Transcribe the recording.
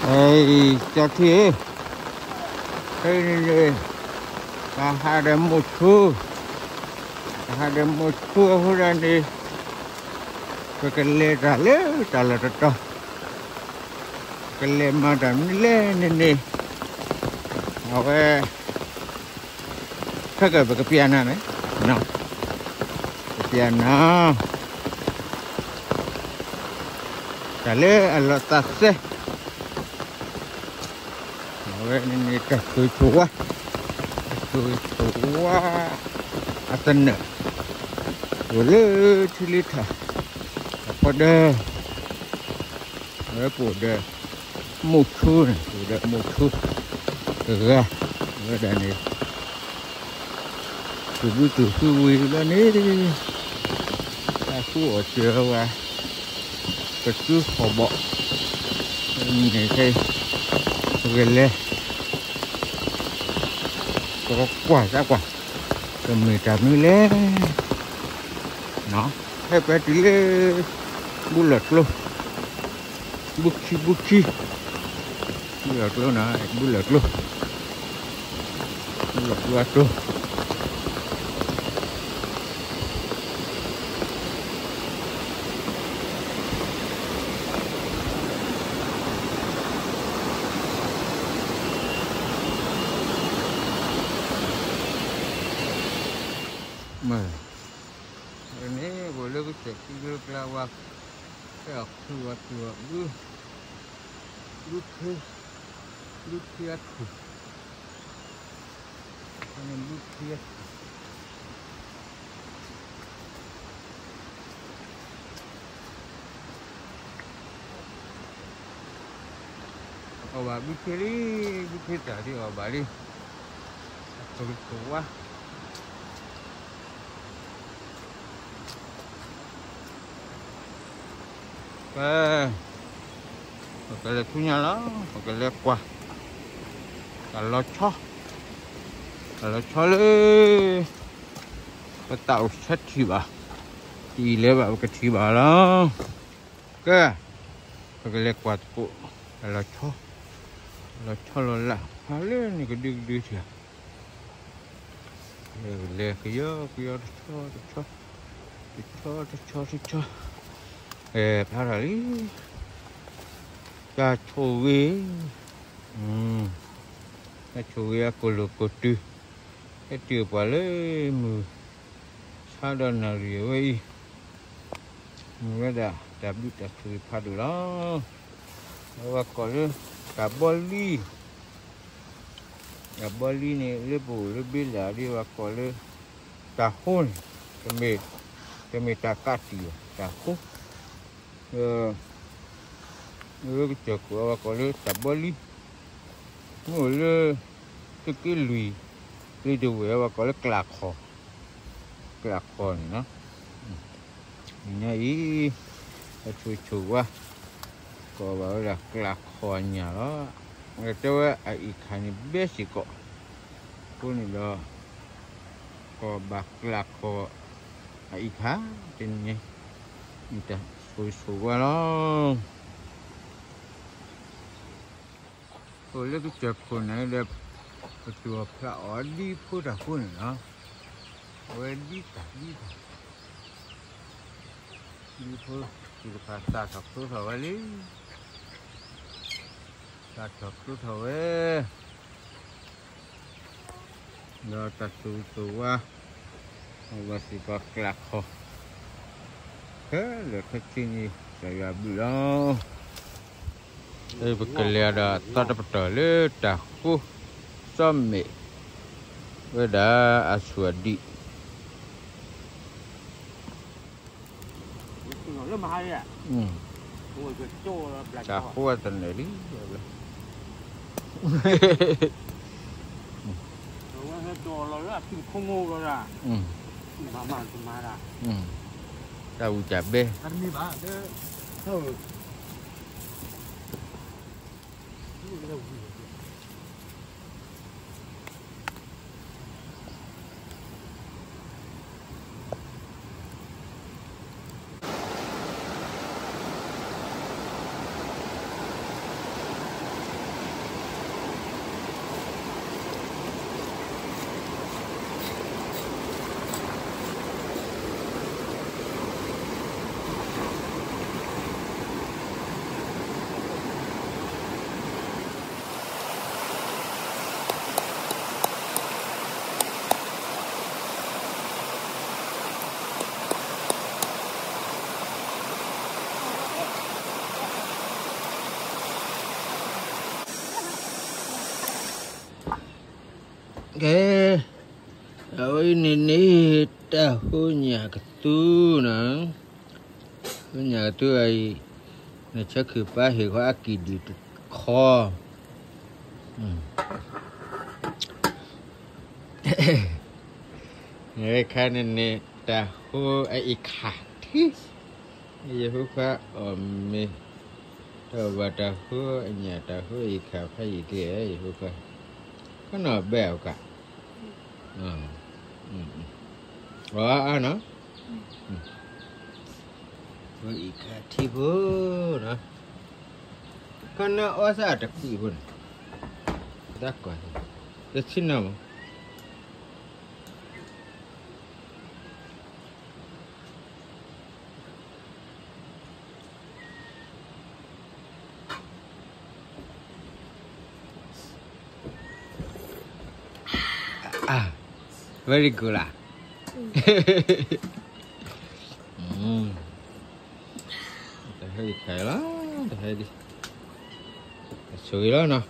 Ê, cho thế đây này hai đêm một thua hồi ra đi cái lê trả là trò cái lê mà trả lê này okay cái piano này no cái piano trả lê là ta sẽ ini tu tua atas ni boleh cerita apa dah apa dah mutu gerah dah ni tu dah ni aku ajar wah ketu hobok ni kai gele có quả ra quả rồi mình trả mới lé nó hay phải tí lé bu lợt luôn bút chi bu lợt luôn này bu lợt luôn mà ini boleh kita tinggal kelawak tak tua lutiat awak bikin tadi awak balik terus tua pakai letunya lah, pakai lekwa. Kalau le, kita tahu tiba, le pakai tiba lah. Ke, pakai lekwa tu, kalau lo lah, hal ni gede dia. Le kaya, cho. 파라리 자 초위 초위야 콜로코트 에티오 발레 무 사다나리 웨이 무가다 답비타 초위 파두라 와 콜 가볼리 니 레보 레빌라리 와 콜 타혼 테메 타카티 타호 cái chợ của có lẽ tập bali ngồi lơ cái lùi đi đâu vậy và có lẽ lạc khò nó nhảy chui quá có bảo là lạc khò nhà đó người ta ai khani biết gì có này đó có bạc lạc khò ai khá trên nhé người ta sủi qua đó rồi lấy cái chợ phun này đẹp cái chùa ở đi phố đà phun nữa rồi đi phố chỉ có ta thọc số thầu ấy ta thọc số thầu ấy rồi ta sủi qua và chỉ có lạc khô le kecil saya bilang saya bekerja ada tak betul tahu sampai beda aswadi tahu sendiri tahu cabe. Ini bah, tahu. Okay. Ini tahunya ketu nang. Tahunya ketu ai. Nak cakap pahit kau akid di kau. Kan ini tahu ai ikat. Ya huka me. Tahu tahu nya tahu ikat pahit dia ya huka. Kena bel kak. Wah, ano? Ikati pun, ah. Kena osa ada pun. Tak kau. Kecil nama. Very good lah. Dah hari kaya lah, dah hari. Suy lah, no.